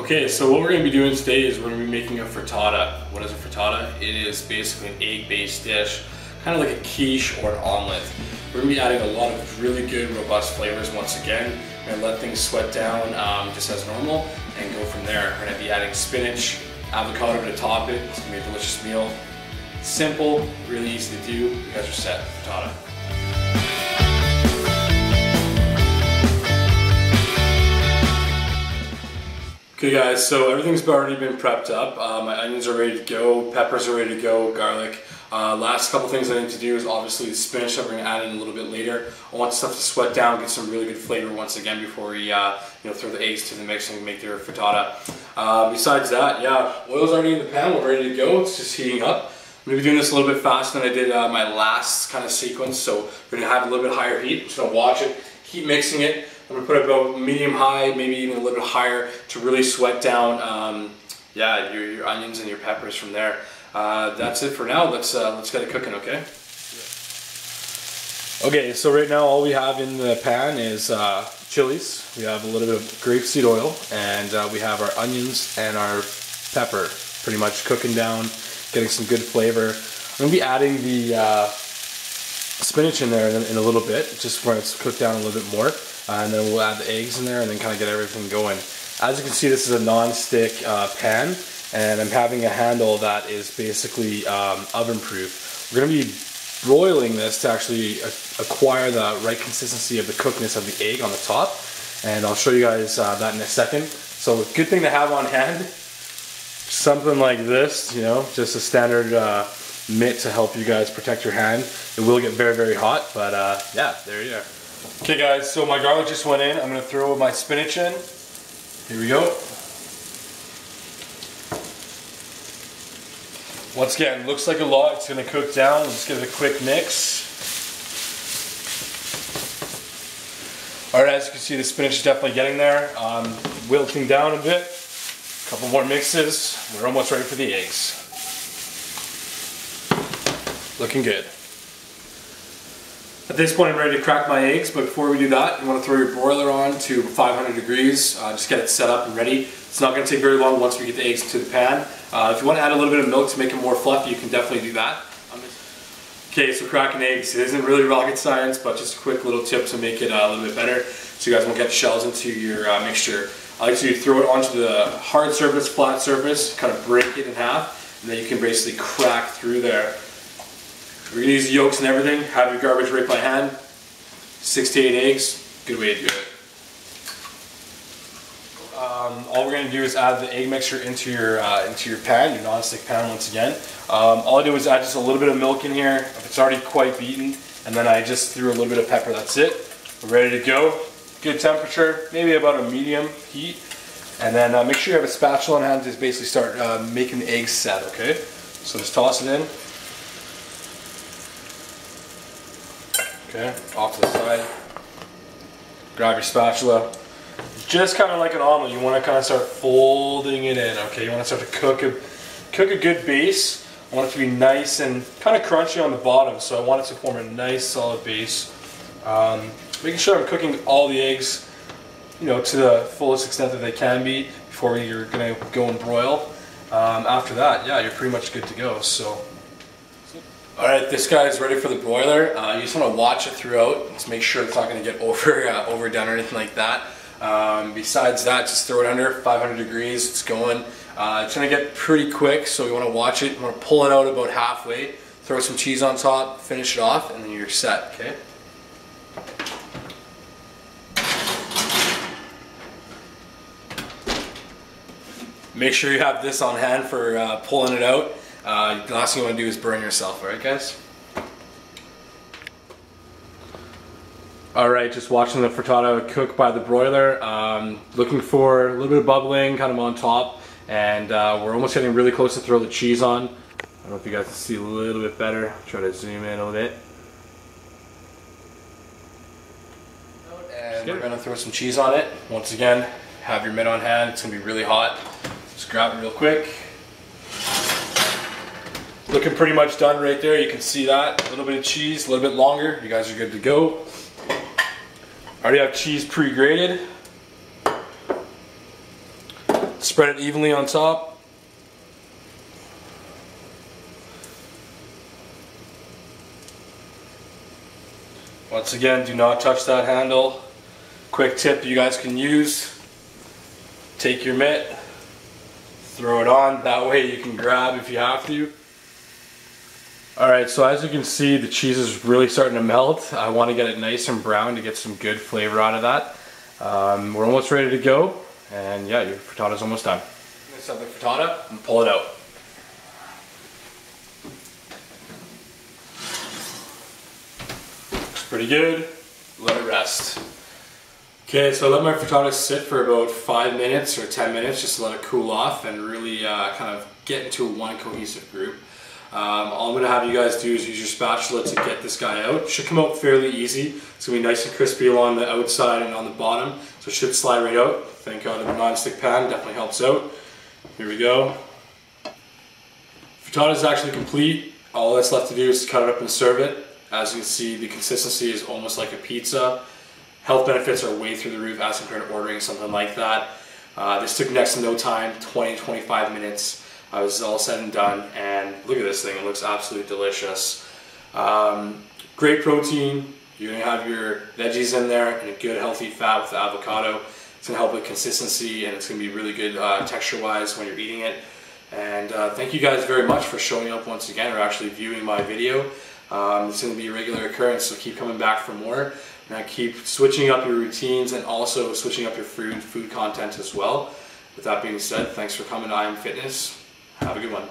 Okay, so what we're going to be doing today is we're going to be making a frittata. What is a frittata? It is basically an egg-based dish, kind of like a quiche or an omelet. We're going to be adding a lot of really good, robust flavors once again. We're going to let things sweat down just as normal and go from there. We're going to be adding spinach, avocado to top it. It's going to be a delicious meal. Simple, really easy to do. You guys are set. Frittata. Okay guys, so everything's already been prepped up. My onions are ready to go, peppers are ready to go, garlic. Last couple things I need to do is obviously the spinach that we're going to add in a little bit later. I want stuff to sweat down, get some really good flavor once again before we throw the eggs to the mix and make their frittata. Besides that, yeah, oil's already in the pan, we're ready to go. It's just heating up. I'm going to be doing this a little bit faster than I did my last kind of sequence, so we're going to have a little bit higher heat. I'm just going to watch it, keep mixing it. I'm going to put it about medium-high, maybe even a little bit higher to really sweat down your onions and your peppers from there. That's it for now. Let's get it cooking, okay? Okay, so right now all we have in the pan is chilies. We have a little bit of grapeseed oil, and we have our onions and our pepper pretty much cooking down, getting some good flavor. I'm going to be adding the spinach in there in a little bit, just when it's cooked down a little bit more. And then we'll add the eggs in there and then kind of get everything going. As you can see, this is a non-stick pan, and I'm having a handle that is basically oven proof. We're going to be broiling this to actually acquire the right consistency of the cookedness of the egg on the top, and I'll show you guys that in a second. So good thing to have on hand, something like this, you know, just a standard mitt to help you guys protect your hand. It will get very, very hot, but yeah, there you are. Okay guys, so my garlic just went in. I'm going to throw my spinach in. Here we go. Once again, looks like a lot. It's going to cook down. Let's give it a quick mix. Alright, as you can see, the spinach is definitely getting there. Wilting down a bit. A couple more mixes. We're almost ready for the eggs. Looking good. At this point I'm ready to crack my eggs, but before we do that, you want to throw your broiler on to 500 degrees, just get it set up and ready. It's not going to take very long once we get the eggs to the pan. If you want to add a little bit of milk to make it more fluffy, you can definitely do that. Okay, so cracking eggs, it isn't really rocket science, but just a quick little tip to make it a little bit better, so you guys won't get shells into your mixture. I like to throw it onto the hard surface, flat surface, kind of break it in half, and then you can basically crack through there. We're going to use the yolks and everything, have your garbage right by hand. 6 to 8 eggs, good way to do it. All we're going to do is add the egg mixture into your pan, your non-stick pan once again. All I do is add just a little bit of milk in here, if it's already quite beaten, and then I just threw a little bit of pepper, that's it. We're ready to go. Good temperature, maybe about a medium heat. And then make sure you have a spatula on hand to basically start making the eggs set, okay? So just toss it in. Okay, off to the side. Grab your spatula. Just kind of like an omelet, you want to kind of start folding it in, okay? You want to start to cook a good base. I want it to be nice and kind of crunchy on the bottom, so I want it to form a nice solid base. Making sure I'm cooking all the eggs, you know, to the fullest extent that they can be before you're going to go and broil. After that, yeah, you're pretty much good to go. So. Alright, this guy is ready for the broiler. You just want to watch it throughout. Just make sure it's not going to get overdone or anything like that. Besides that, just throw it under 500 degrees. It's going. It's going to get pretty quick, so you want to watch it. You want to pull it out about halfway. Throw some cheese on top, finish it off, and then you're set. Okay. Make sure you have this on hand for pulling it out. The last thing you want to do is burn yourself, alright guys? Alright, just watching the frittata cook by the broiler. Looking for a little bit of bubbling kind of on top, and we're almost getting really close to throw the cheese on. I don't know if you guys can see a little bit better. Try to zoom in a little bit. And we're going to throw some cheese on it. Once again, have your mitt on hand. It's going to be really hot. Just grab it real quick. Looking pretty much done right there. You can see that. A little bit of cheese, a little bit longer. You guys are good to go. I already have cheese pre-grated. Spread it evenly on top. Once again, do not touch that handle. Quick tip you guys can use. Take your mitt, throw it on, that way you can grab if you have to. Alright, so as you can see, the cheese is really starting to melt. I want to get it nice and brown to get some good flavor out of that. We're almost ready to go, and yeah, your frittata's almost done. Let's have the frittata and pull it out. Looks pretty good. Let it rest. Okay, so I let my frittata sit for about 5 minutes or 10 minutes just to let it cool off and really kind of get into one cohesive group. All I'm going to have you guys do is use your spatula to get this guy out. It should come out fairly easy. It's going to be nice and crispy along the outside and on the bottom, so it should slide right out. Thank God the non-stick pan definitely helps out. Here we go. Frittata is actually complete. All that's left to do is cut it up and serve it. As you can see, the consistency is almost like a pizza. Health benefits are way through the roof as compared to ordering something like that. This took next to no time, 20-25 minutes. I was all said and done, and look at this thing, it looks absolutely delicious. Great protein, you're going to have your veggies in there and a good healthy fat with the avocado. It's going to help with consistency, and it's going to be really good texture-wise when you're eating it. And thank you guys very much for showing up once again, or actually viewing my video. It's going to be a regular occurrence, so keep coming back for more. And keep switching up your routines and also switching up your food content as well. With that being said, thanks for coming to I Am Fitness. Have a good one.